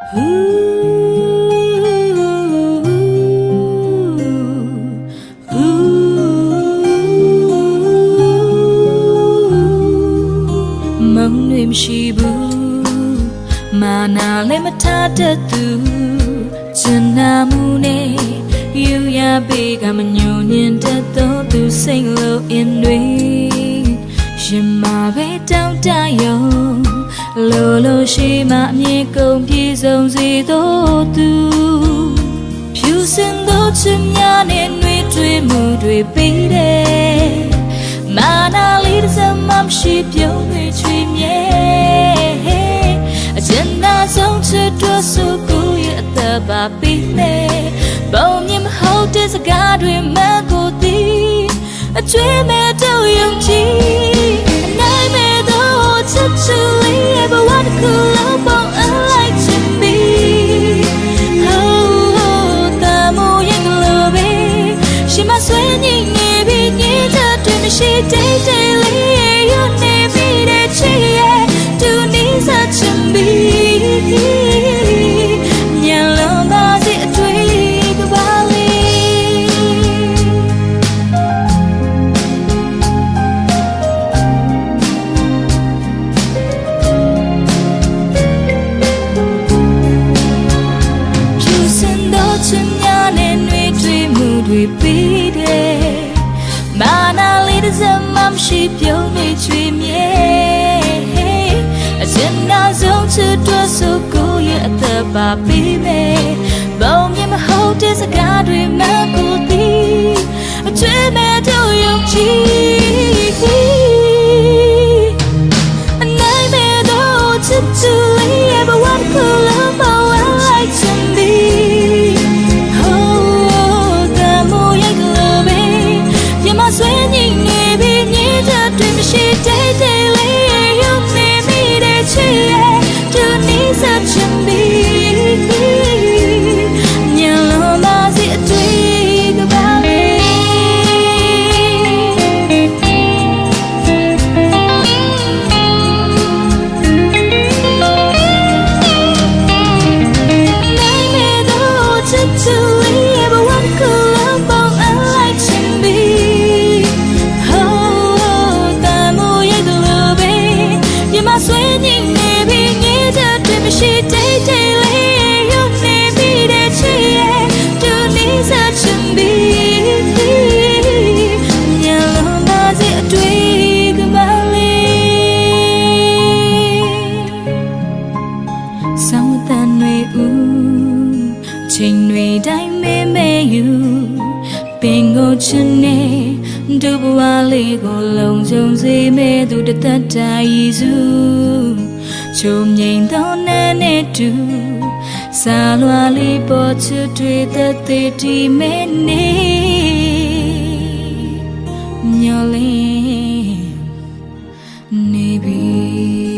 မရှိဘူးမာနာလည်းမထားတတ်သူကျင်နာမှုနဲ့ယူရပေးကမညှို့ညင်တတ်သောသူစိတ်လို့အင်းတွေရင်မာပဲတောင်းတရုံလိုလိုရှိမှအမြင်ကုန်ပြေဆုံးစေသောသူဖြူစင်သောချစ်များနဲ့နှွေးထွေးမှုတွေပြီးတယ်မာနာလေးတစ်စက်မှမရှိပြုံးတွေချွေမြဲအကျဉ်းသားဆုံးချစ်တော်စုကိုရဲ့အသက်ပါပြီးမယ်ပုံမြင်မဟုတ်တဲ့စကားတွေမှကိုသိအကျွေးမဲ့တော့ယုံကြည်အနိုင်မဲ့တော့ချစ်ချူလေးရဲ့ဘဝတစ်ခုလုံးပုံအလိုက်ချင်ပြီးတာမိုးရဲ့ကလေးပဲရှင်မဆွေးနေနေပြီးညစ်တဲ့တွင်မရှိတဲ့တဲ့လေးရုံနေပြီးတဲ့ချစ်ရဲ့တူနေစားချင်ပြီးညလုံးပါစေအတွေ့ကပါပြီးတယ်မာနာလေးတစ်စက်မှမရှိပြုံးနေချွေမြဲအစင်နာဆုံးချစ်တော်ဆိုကိုရဲ့အသက်ပါပြီးမယ်ပုံမြင်မဟုတ်တဲ့စကားတွေမှကိုသိအကျွေးမဲ့တော့ယုံကြည်အနိုင်မဲ့တော့ချစ်သူလေးရဲ့ဘဝကိုလုံးမဝလိုက်ချင်သည်ဆွေးနေနေပြီးညစ်တဲ့တွင်မရှိတဲ့တဲ့လေးရုံနေမိတဲ့ချစ်ရဲ့တူနေစားချင်ပြီးညလုံးပါစေအတွေ့ကပါလေနိုင်မဲ့တော့ချစ်သူလေးရဲ့ဘဝကိုလုံးပုံအလိုက်ချင်ပြီးဆွေးနေနေပြီးညစ်တဲ့တွင်မရှိတဲ့တဲ့လေးရုံနေပြီးတဲ့ချစ်ရဲ့တူနေစားချင်ပြီးညလုံးပါစေအတွေ့ကပါလေဆောင်းတန်တွေဦးချိန်တွေတိုင်းမဲမဲယူပင်ကိုချင်နေဒုဘဝလေးကိုလုံခြုံစေမဲ့သူတသက်တာရည်စုချုံငိမ့်သောနဲ့နဲ့တူစာလွာလေးပေါ်ချစ်တွေသက်သေးတီမဲနေမျောလင်းနေပြီ